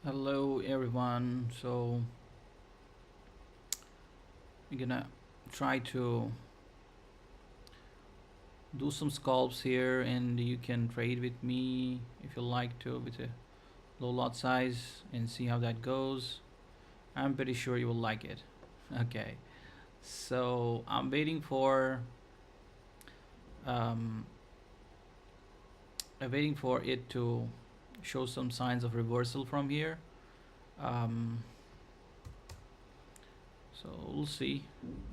Hello everyone. So we're gonna try to do some scalps here, and you can trade with me if you like to with a low lot size and see how that goes. I'm pretty sure you will like it. Okay, so um, I'm waiting for it to show some signs of reversal from here. Um, so we'll see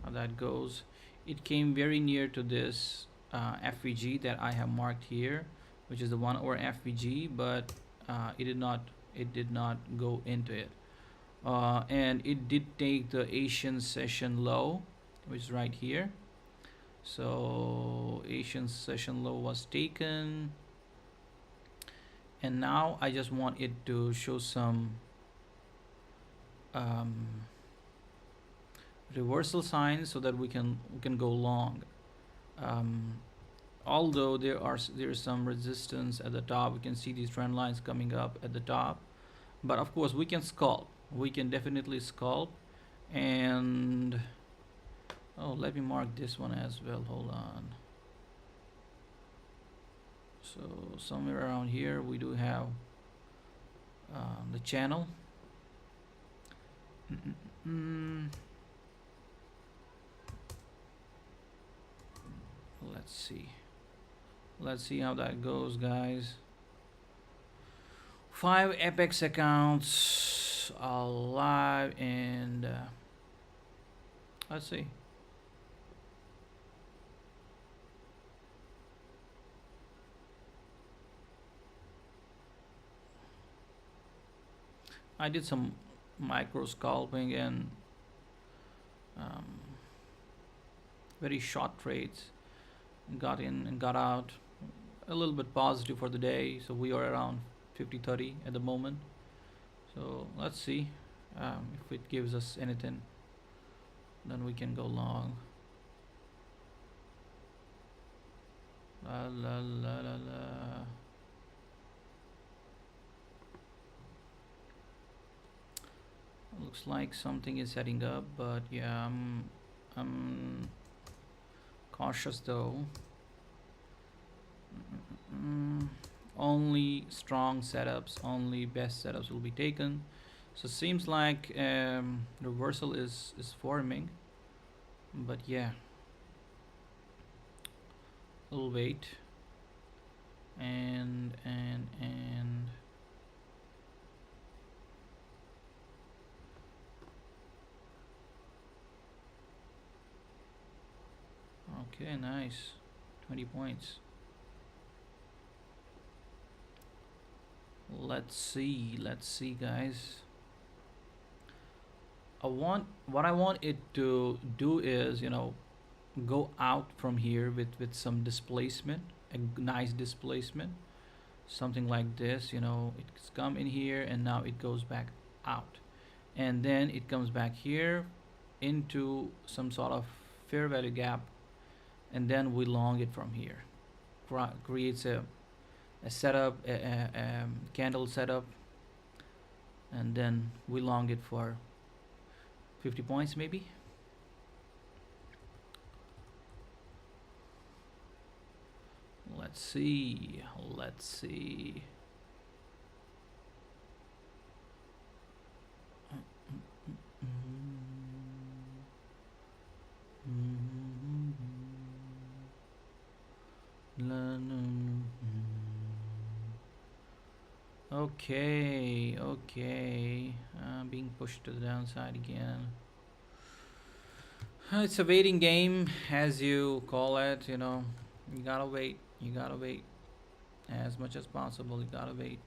how that goes. It came very near to this FVG that I have marked here, which is the 1 hour FVG, but it did not go into it, and it did take the Asian session low, which is right here. So Asian session low was taken, and now I just want it to show some um, reversal signs so that we can go long. Um, Although there's some resistance at the top, we can see these trend lines coming up at the top, but of course we can scalp, we can definitely scalp. And oh, let me mark this one as well, hold on. So somewhere around here we do have the channel. Mm-mm-mm. Let's see how that goes, guys. 5 Apex accounts alive, and let's see. I did some micro scalping and um, very short trades. Got in and got out. A little bit positive for the day, so we are around 50-30 at the moment. So let's see if it gives us anything, then we can go long. La la la la la. Looks like something is heading up, but yeah, I'm cautious though. Only strong setups, only best setups will be taken. So it seems like reversal is forming, but yeah, we'll wait. And okay, nice, 20 points. Let's see, guys. What I want it to do is, go out from here with some displacement, a nice displacement, something like this. It's come in here and now it goes back out, and then it comes back here into some sort of fair value gap, and then we long it from here. Creates a setup, a candle setup, and then we long it for 50 points maybe. Let's see. Okay, being pushed to the downside again. It's a waiting game, as you call it. You gotta wait. You gotta wait as much as possible. You gotta wait.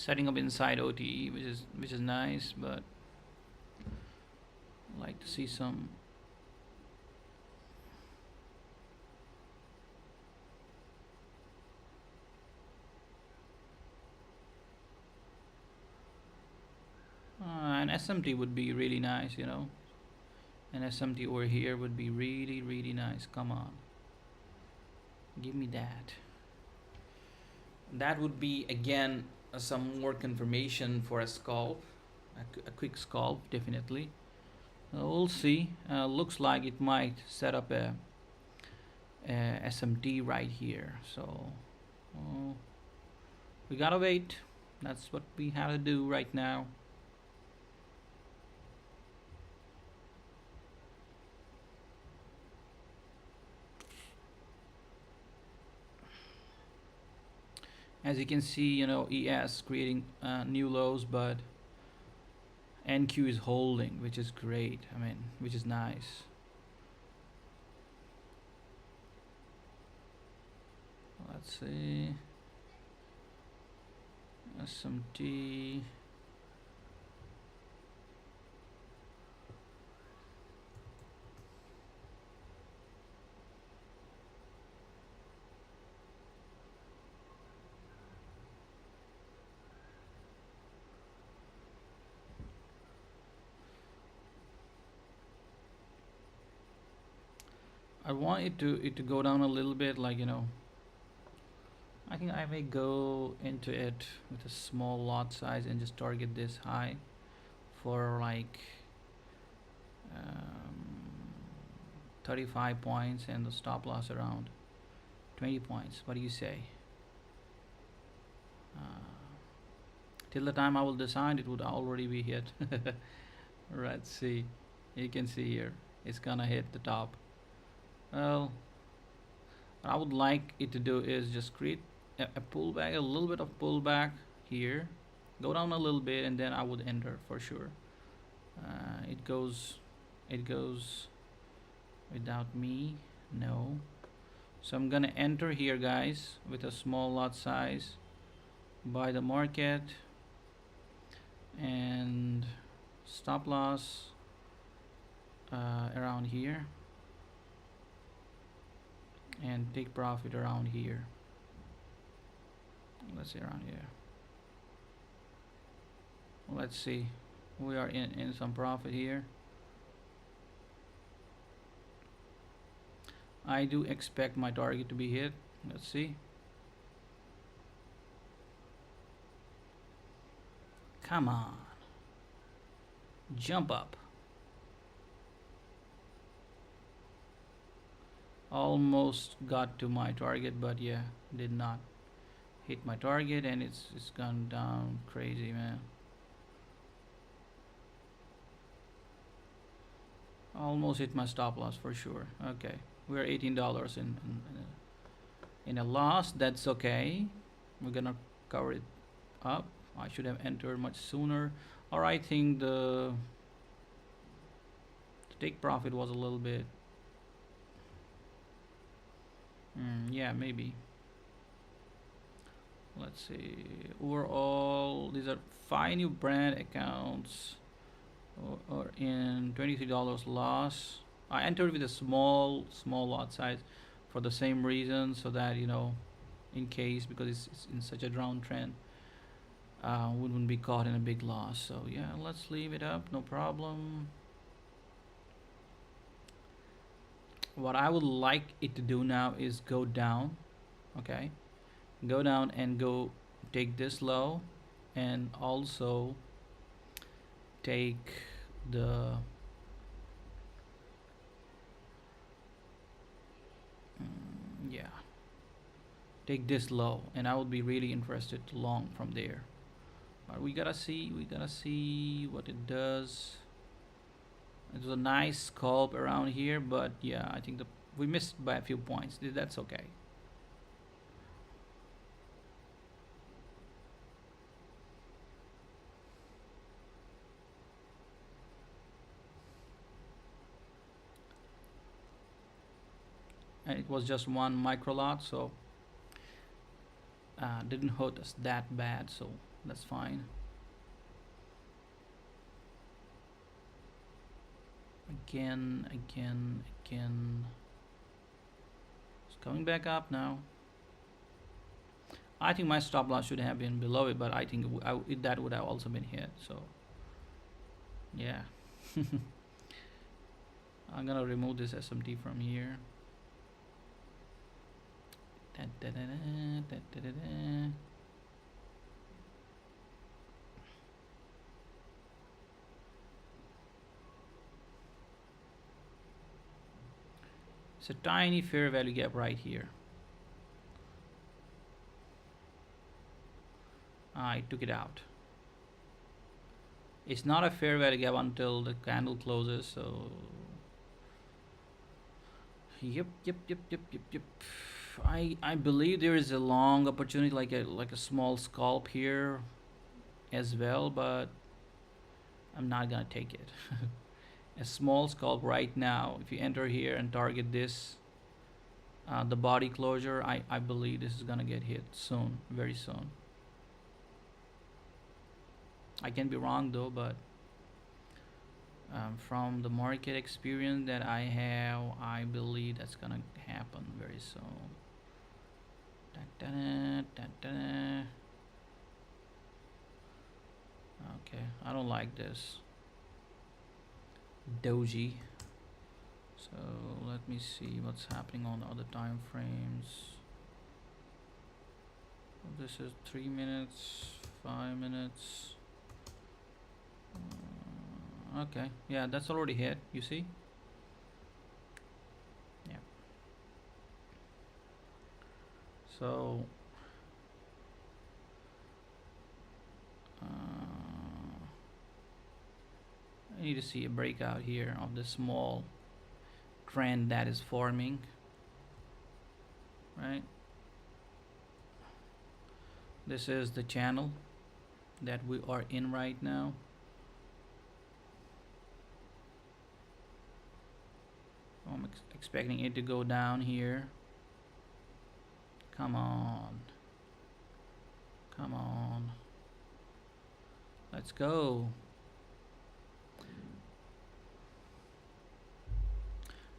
setting up inside OTE, which is nice, but I like to see some. An SMT would be really nice, you know. An SMT over here would be really, really nice. Come on, give me that. That would be again some more confirmation for a scalp, a quick scalp, definitely. We'll see. Looks like it might set up a SMT right here. So uh, we gotta wait. That's what we have to do right now. As you can see, you know, ES creating new lows, but NQ is holding, which is great. I mean, which is nice. Let's see. SMT. I want it to go down a little bit, like, you know. I think I may go into it with a small lot size and just target this high for like um, 35 points and the stop loss around 20 points. What do you say? Till the time I will decide, it would already be hit. Let's see. You can see here, it's gonna hit the top. Well, what I would like it to do is just create a pullback, a little bit of pullback here, go down a little bit, and then I would enter for sure. It goes without me, no. So I'm gonna enter here, guys, with a small lot size, buy the market, and stop loss around here, and take profit around here. Let's see, around here. Let's see, we are in some profit here. I do expect my target to be hit. Let's see. Come on, jump up. Almost got to my target, but yeah, did not hit my target, and it's gone down crazy, man. Almost hit my stop loss for sure. Okay, we're $18 in a loss. That's okay. We're gonna cover it up. I should have entered much sooner, or I think the take profit was a little bit. Yeah, maybe. Let's see. Overall, these are 5 new brand accounts, or in $23 loss. I entered with a small lot size for the same reason, so that, you know, in case, because it's in such a downtrend, wouldn't be caught in a big loss. So yeah, let's leave it up, no problem. What I would like it to do now is go down. Okay, go down and go take this low, and also take the yeah, take this low, and I would be really interested to long from there. But we gotta see what it does. It was a nice scalp around here, but yeah, I think we missed by a few points. That's okay. And it was just one micro lot, so didn't hurt us that bad. So That's fine. Again. It's coming back up now. I think my stop loss should have been below it, but I think that would have also been hit. So yeah, I'm gonna remove this SMT from here. Da, da, da, da, da, da, da. It's a tiny fair value gap right here. I took it out. It's not a fair value gap until the candle closes. So yep. I believe there is a long opportunity, like a small scalp here as well, but I'm not gonna take it. A small scalp right now, if you enter here and target this, the body closure, I believe this is gonna get hit soon, very soon. I can be wrong though, but from the market experience that I have, I believe that's gonna happen very soon. Da, da, da, da, da. Okay, I don't like this doji. So let me see what's happening on the other time frames. This is 3 minutes, 5 minutes. Okay, yeah, that's already hit, you see. Yeah, so I need to see a breakout here of the small trend that is forming, right? This is the channel that we are in right now. I'm expecting it to go down here. Come on. Let's go.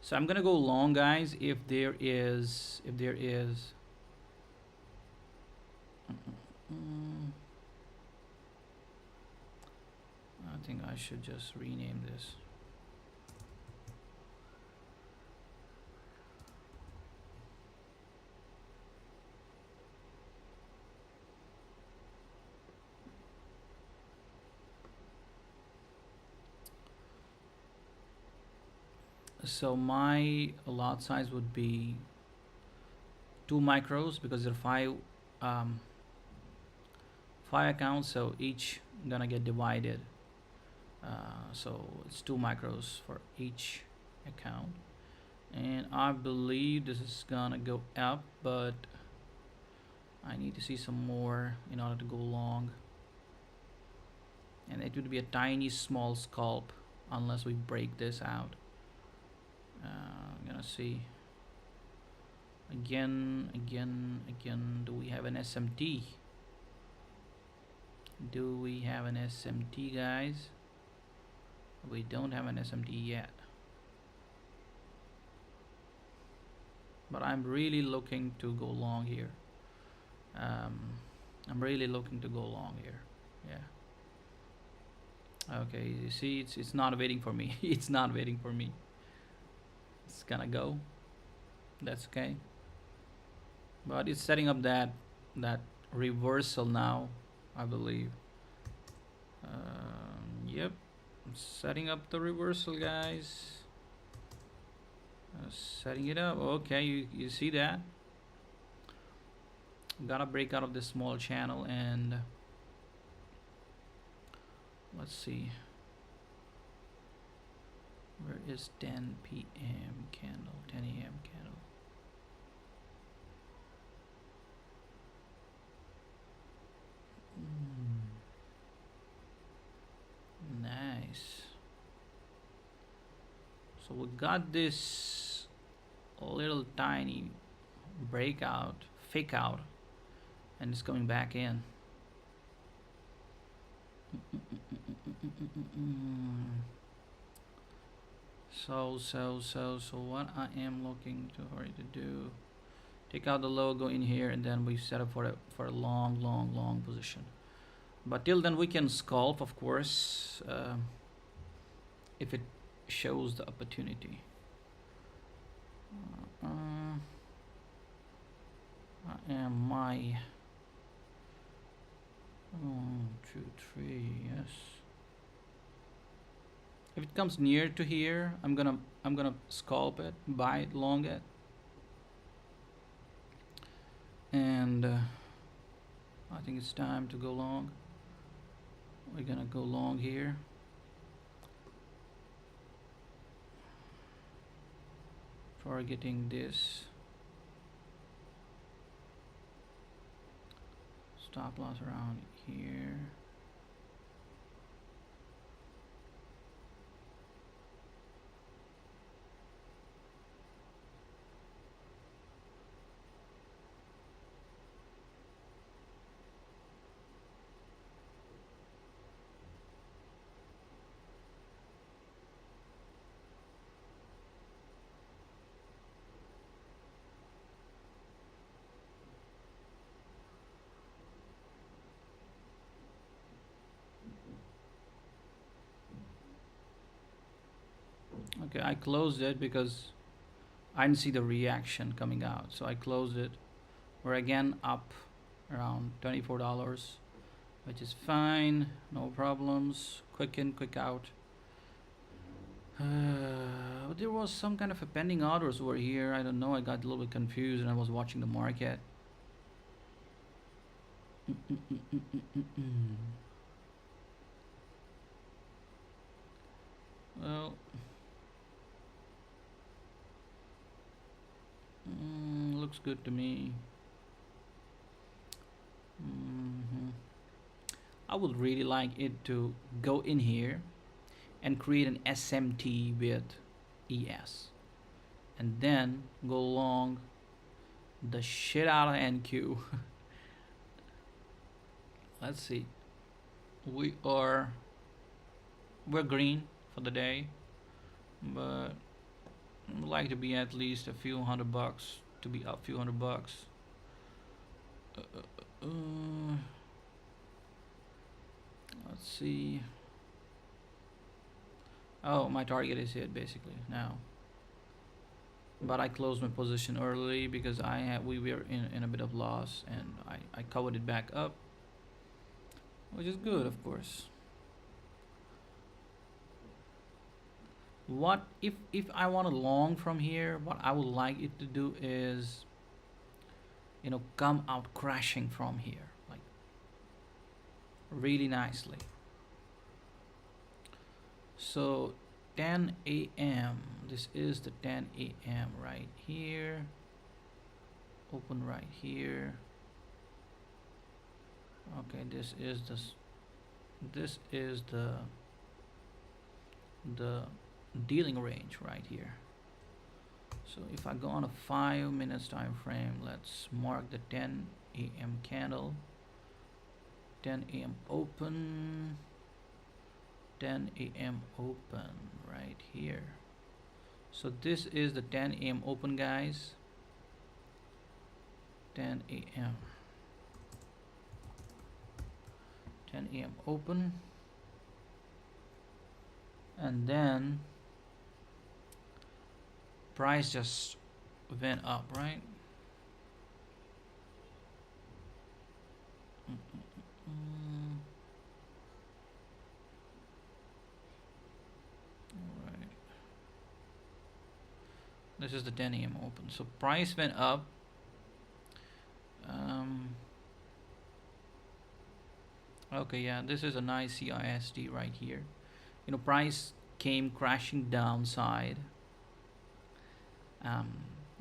So I'm gonna go long, guys, if there is I think I should just rename this. So my lot size would be 2 micros because there are um, 5 accounts, so each gonna get divided. So it's 2 micros for each account, and I believe this is gonna go up, but I need to see some more in order to go long, and it would be a tiny small scalp unless we break this out. I'm gonna see again. Do we have an SMT? Do we have an SMT, guys? We don't have an SMT yet, but I'm really looking to go long here. I'm really looking to go long here. Yeah. Okay, you see, it's not waiting for me. It's not waiting for me. It's gonna go. That's okay. But it's setting up that reversal now, I believe. Yep, setting up the reversal, guys. Setting it up. Okay, you see that? Gotta break out of this small channel, and let's see. Where is 10 p.m. candle? 10 a.m. candle. Nice. So we got this little tiny breakout, fake out, and it's coming back in. So what I am looking to hurry to do, take out the logo in here, and then we set up for a long position. But till then we can sculpt, of course, if it shows the opportunity. I am my 1, 2, 3, yes. If it comes near to here, I'm gonna sculpt it, bite long it, and I think it's time to go long. We're gonna go long here. Targeting this. Stop loss around here. Okay, I closed it because I didn't see the reaction coming out, so I closed it. We're again up around $24, which is fine, no problems. Quick in, quick out. There was some kind of a pending orders over here. I don't know. I got a little bit confused, and I was watching the market. Well, looks good to me. I would really like it to go in here and create an SMT with ES, and then go long the shit out of NQ. Let's see. We're green for the day, but I would like to be at least a few $100 to be up a few $100. Uh, uh, uh, let's see. Oh, my target is hit basically now. But I closed my position early because we were in a bit of loss, and I covered it back up, which is good, of course. What if I want to long from here, what I would like it to do is, come out crashing from here, like really nicely. So 10 a.m. This is the 10 a.m. right here. Open right here. Okay, this is the dealing range right here. So if I go on a 5 minutes time frame, let's mark the 10 a.m. candle. 10 a.m. open. 10 a.m. open right here. So this is the 10 a.m. open, guys. 10 a.m. 10 a.m. open, and then price just went up, right? All right. This is the 10 a.m. open. So price went up. Okay, yeah, this is a nice CISD right here. Price came crashing downside.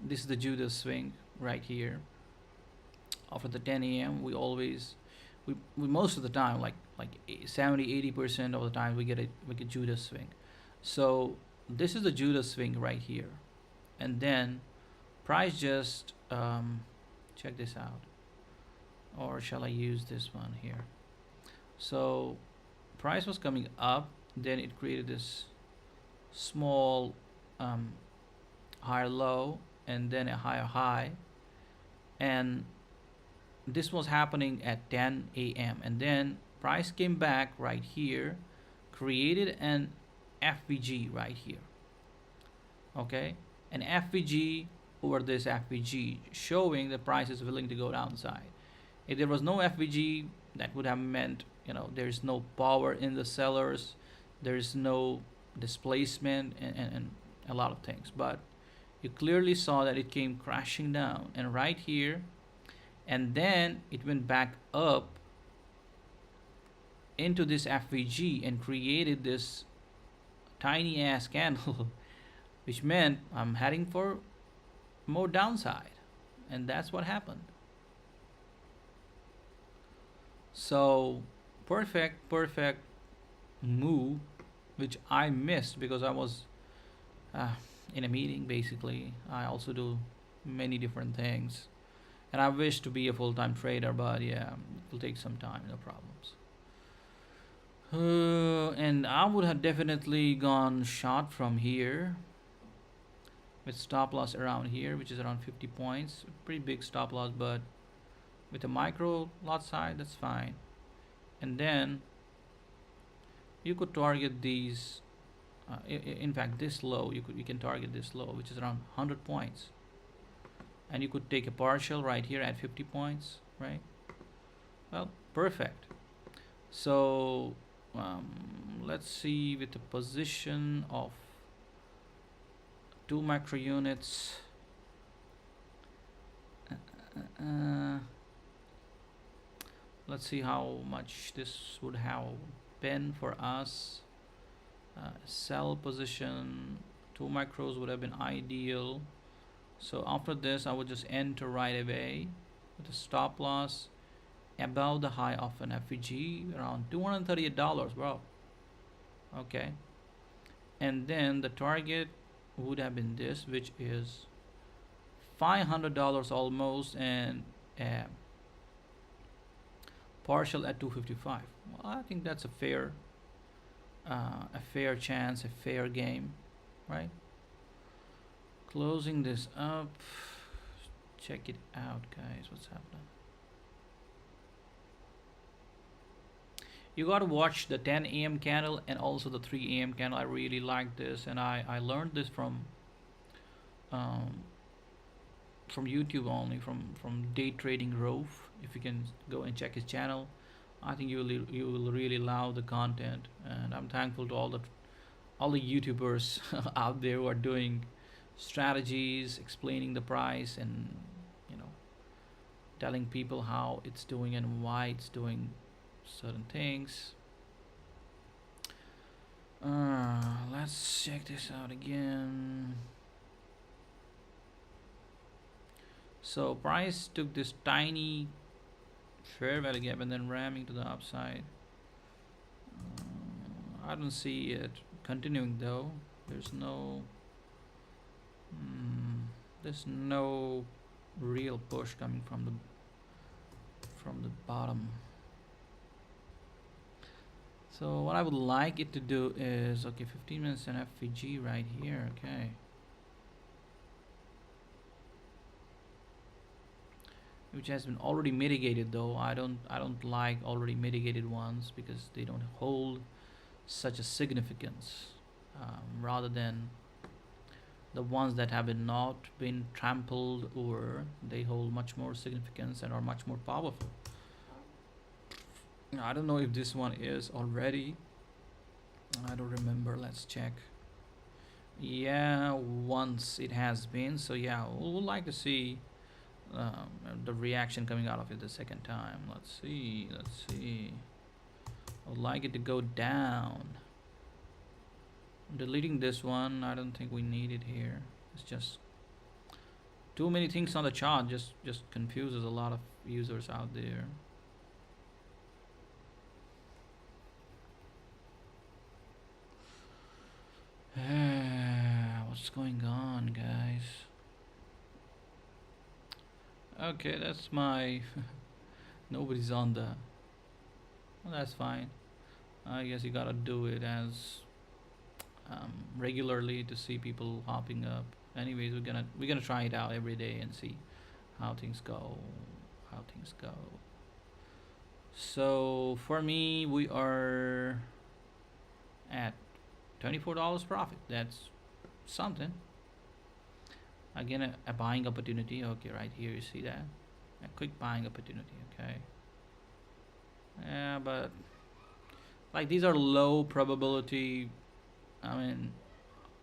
This is the Judas swing right here. After the 10 a.m., we most of the time, like 70-80% of the time, we get Judas swing. So this is the Judas swing right here, and then price just check this out, or shall I use this one here? So price was coming up, then it created this small um, higher low and then a higher high, and this was happening at 10 a.m. and then price came back right here, created an FVG right here. Okay, an FVG over this FVG showing the price is willing to go downside. If there was no FVG, that would have meant, there's no power in the sellers, there's no displacement, and a lot of things. But you clearly saw that it came crashing down, and right here, and then it went back up into this FVG and created this tiny ass candle, which meant I'm heading for more downside, and that's what happened. So perfect move, which I missed because I was uh, in a meeting. Basically, I also do many different things, and I wish to be a full-time trader, but yeah, it will take some time. No problems. And I would have definitely gone short from here with stop loss around here, which is around 50 points. Pretty big stop loss, but with a micro lot size, that's fine. And then you could target these. In fact, this low, you can target this low, which is around 100 points, and you could take a partial right here at 50 points, right? Well, perfect. So um, let's see with the position of two macro units. Uh, let's see how much this would have been for us. Sell position, two macros would have been ideal. So after this, I would just enter right away with a stop loss above the high of an FVG around $238, bro. Okay, and then the target would have been this, which is $500 almost, and partial at 255. Well, I think that's a fair chance, a fair game, right? Closing this up. Check it out, guys. What's happening? You gotta watch the 10 a.m. candle and also the 3 a.m. candle. I really like this, and I learned this um, from YouTube only, from Day Trading Rove. If you can go and check his channel, I think you will really love the content, and I'm thankful to all the YouTubers out there who are doing strategies, explaining the price, and you know telling people how it's doing and why it's doing certain things. Let's check this out again. So price took this tiny fair value gap and then ramming to the upside. I don't see it continuing though. There's no there's no real push coming from the bottom. So what I would like it to do is, okay, 15 minutes and FVG right here. Okay, which has been already mitigated though. I don't like already mitigated ones because they don't hold such a significance, rather than the ones that have been not been trampled, or they hold much more significance and are much more powerful. I don't know if this one is already. I don't remember. Let's check. Yeah, once it has been. So yeah, we would like to see the reaction coming out of it the second time. Let's see. Let's see. I would like it to go down. I'm deleting this one. I don't think we need it here. It's just too many things on the chart. Just confuses a lot of users out there. What's going on, guys? Okay, that's my. Nobody's on the. Well, that's fine. I guess you gotta do it as regularly to see people hopping up. Anyways, we're gonna try it out every day and see how things go. How things go. So for me, we are at $24 profit. That's something. Again, a buying opportunity. Okay, right here you see that a quick buying opportunity. Okay, yeah, but like these are low probability. I mean,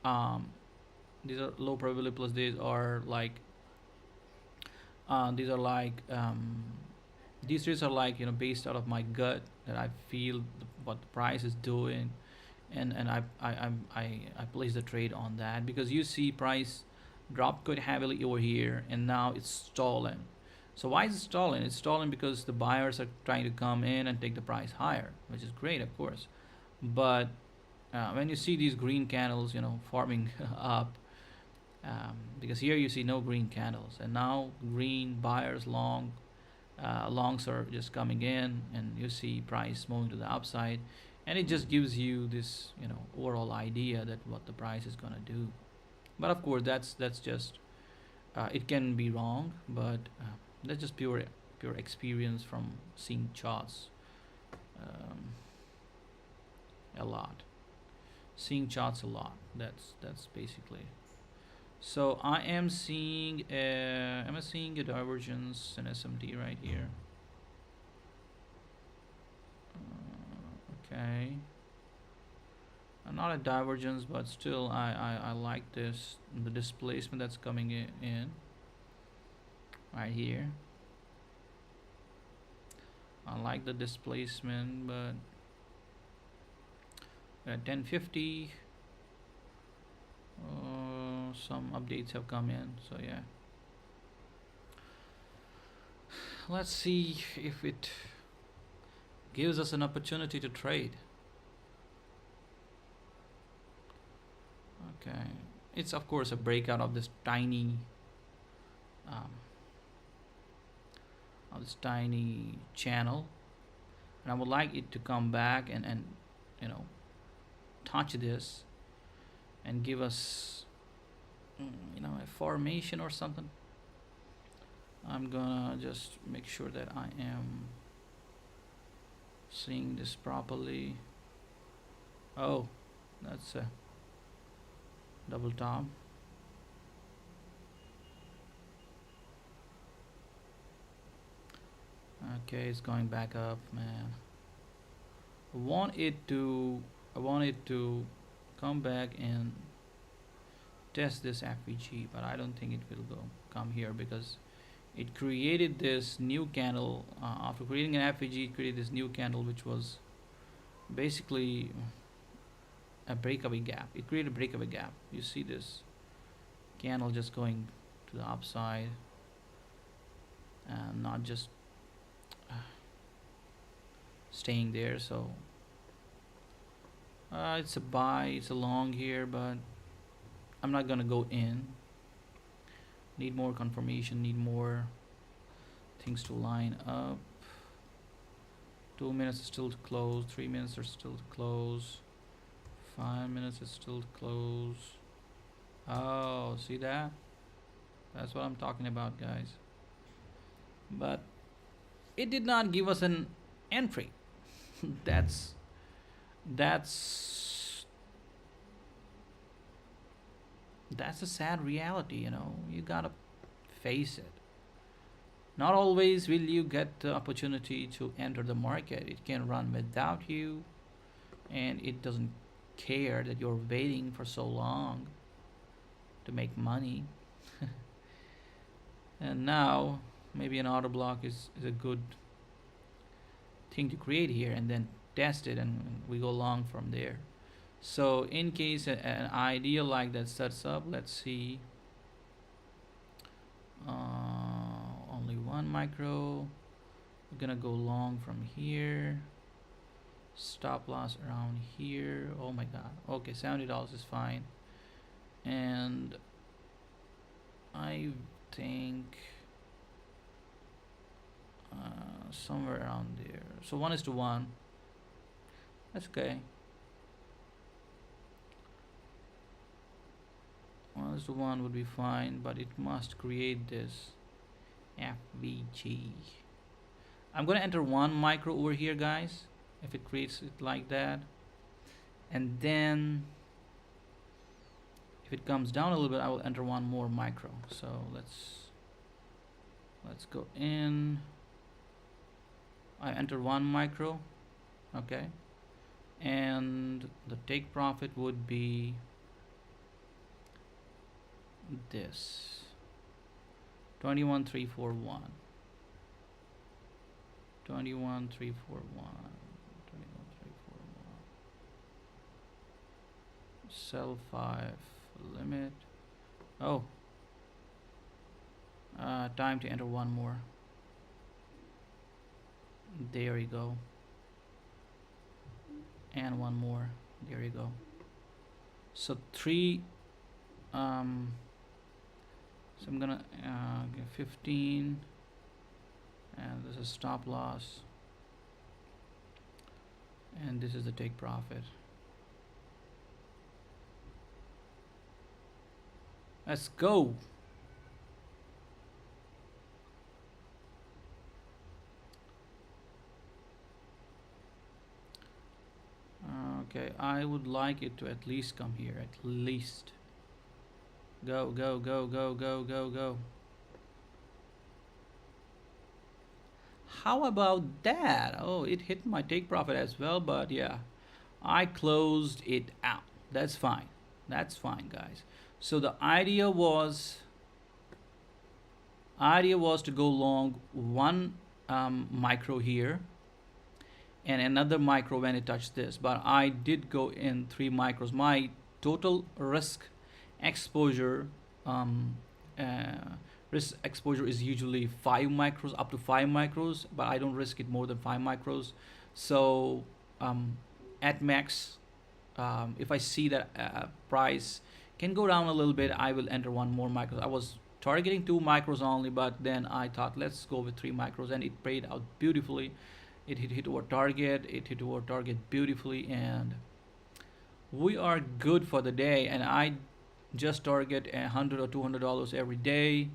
um, these are low probability plus these are like these trades are like based out of my gut that I feel what the price is doing, and I place the trade on that because you see price dropped quite heavily over here and now it's stalling. So why is it stalling? It's stalling because the buyers are trying to come in and take the price higher, which is great, of course. But when you see these green candles, forming up, because here you see no green candles, and now green buyers longs are just coming in, and you see price moving to the upside, and it just gives you this overall idea that what the price is gonna do. But of course, that's just it can be wrong, but that's just pure experience from seeing charts um, a lot, seeing charts a lot. That's basically. So I'm seeing a divergence in SMT right here. Okay, not a divergence, but still I like this the displacement that's coming in right here. I like the displacement, but at 1050, some updates have come in. So yeah, let's see if it gives us an opportunity to trade. Okay, it's of course a breakout um, of this tiny channel, and I would like it to come back and you know touch this and give us a formation or something. I'm gonna just make sure that I am seeing this properly. Oh, that's a double top. Okay, it's going back up, man. I want it to I want it to come back and test this FVG, but I don't think it will come here because it created this new candle after creating an FVG. It created this new candle which was basically a breakaway gap. It created a breakaway gap. You see this candle just going to the upside and not just staying there. So it's a buy, it's a long here, but I'm not gonna go in. Need more confirmation, need more things to line up. 2 minutes is still to close, 3 minutes are still to close, 5 minutes is still to close. Oh, see that? That's what I'm talking about, guys. But it did not give us an entry. that's that's that's a sad reality, you gotta face it. Not always will you get the opportunity to enter the market. It can run without you, and it doesn't care that you're waiting for so long to make money. And now, maybe an auto block is a good thing to create here and then test it, and we go long from there. So, in case an idea like that sets up, let's see. Only one micro. We're gonna go long from here. Stop loss around here. Oh my god. Okay, $70 is fine. And I think somewhere around there. So 1:1. That's okay. Well, this one would be fine, but it must create this FVG. I'm gonna enter one micro over here, guys. If it creates it like that, and then if it comes down a little bit, I will enter one more micro. So let's go in. I enter one micro, okay, and the take profit would be this 21,341. 21,341. 21,341. Sell 5 limit. Oh, time to enter one more. There you go. And one more. There you go. So three. So I'm gonna get 15, and this is stop loss, and this is the take profit. Let's go. Okay, I would like it to at least come here, at least. Go, go, go, go, go, go, go. How about that? Oh, it hit my take profit as well, but yeah, I closed it out. That's fine. That's fine, guys. So the idea was to go long one micro here and another micro when it touched this, but I did go in 3 micros. My total um, um, uh, risk exposure is usually 5 micros, up to 5 micros, but I don't risk it more than 5 micros. So um, at max, if I see that price can go down a little bit, I will enter one more micro. I was targeting 2 micros only, but then I thought let's go with 3 micros, and it played out beautifully. It hit our target. It hit our target beautifully, and we are good for the day. And I just target $100 or $200 every day,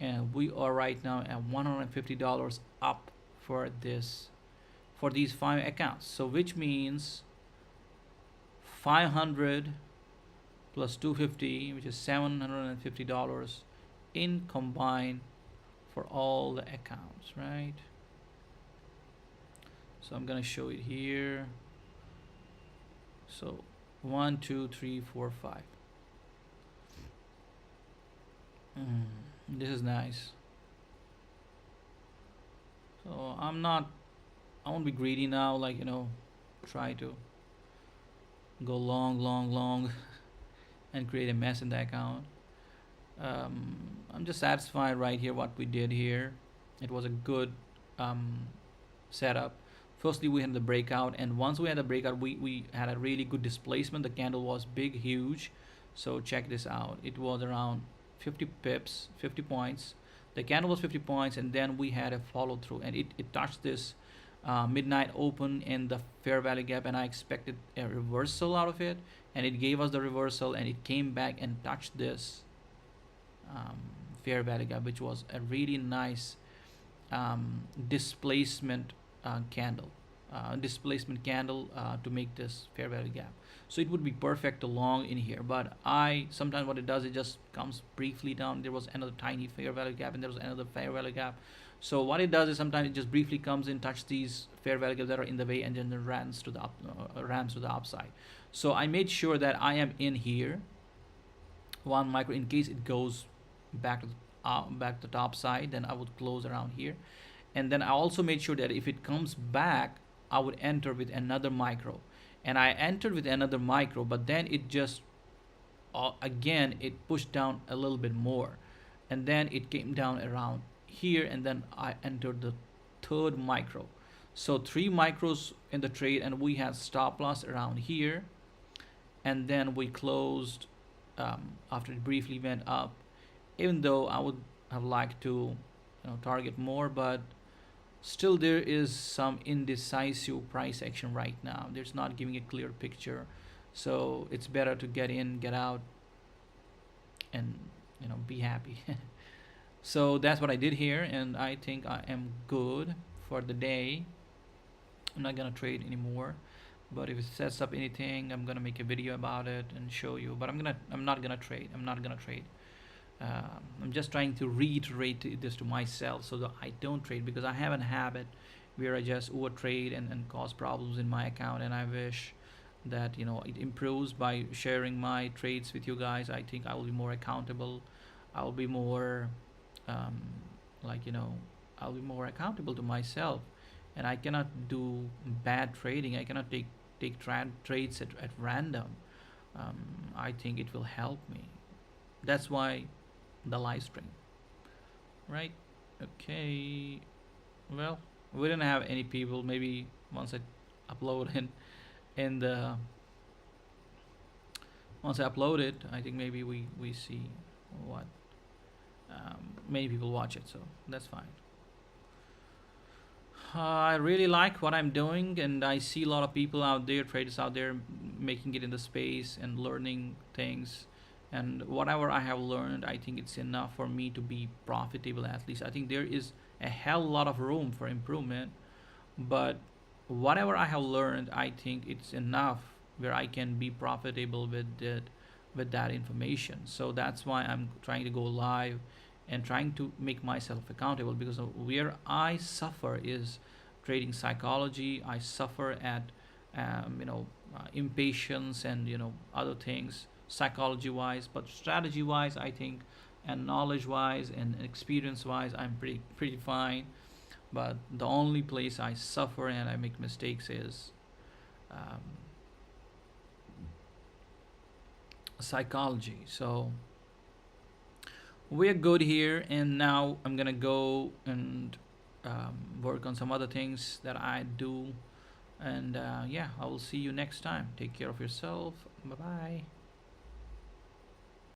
and we are right now at $150 up for this for these 5 accounts. So which means 500 plus 250, which is $750 in combined for all the accounts, right? So I'm gonna show it here. So 1, 2, 3, 4, 5. This is nice. So I won't be greedy now, like, try to go long, long, long and create a mess in the account. I'm just satisfied right here what we did here. It was a good um, setup. Firstly, we had the breakout, and once we had the breakout, we had a really good displacement. The candle was big, huge. So check this out. It was around 50 pips, 50 points. The candle was 50 points, and then we had a follow through, and it touched this midnight open in the fair value gap, and I expected a reversal out of it, and it gave us the reversal, and it came back and touched this um, fair value gap, which was a really nice displacement candle. Displacement candle to make this fair value gap. So it would be perfect to long in here, but I sometimes what it does, it just comes briefly down. There was another tiny fair value gap, and there was another fair value gap. So what it does is sometimes it just briefly comes in, touch these fair value gaps that are in the way, and then runs to the rams to the upside. So I made sure that I am in here 1 micro in case it goes back to the top side. Then I would close around here, and then I also made sure that if it comes back, I would enter with another micro, and I entered with another micro, but then it just again it pushed down a little bit more, and then it came down around here, and then I entered the third micro. So 3 micros in the trade, and we had stop loss around here, and then we closed after it briefly went up, even though I would have liked to target more, but Still there is some indecisive price action right now. There's not giving a clear picture, so it's better to get in, get out, and be happy. So that's what I did here, and I think I am good for the day. I'm not gonna trade anymore, but if it sets up anything, I'm gonna make a video about it and show you. But I'm not gonna trade. I'm not gonna trade. I'm just trying to reiterate this to myself so that I don't trade, because I have a habit where I just over trade and cause problems in my account, and I wish that it improves by sharing my trades with you guys. I think I will be more accountable. I'll be more um, like I'll be more accountable to myself, and I cannot do bad trading. I cannot take trades at random. um, I think it will help me. That's why the live stream, right? Okay, well, we didn't have any people. Maybe once I upload in the once I upload it, I think maybe we see what many people watch it, so that's fine. I really like what I'm doing, and I see a lot of people out there, traders out there, making it in the space and learning things. And whatever I have learned, I think it's enough for me to be profitable. At least I think there is a hell lot of room for improvement, but whatever I have learned, I think it's enough where I can be profitable with that information. So that's why I'm trying to go live and trying to make myself accountable, because where I suffer is trading psychology. I suffer at impatience and other things psychology wise, but strategy wise I think, and knowledge wise and experience wise, I'm pretty fine. But the only place I suffer and I make mistakes is um, psychology. So we're good here, and now I'm gonna go and work on some other things that I do. And yeah, I will see you next time. Take care of yourself. Bye bye.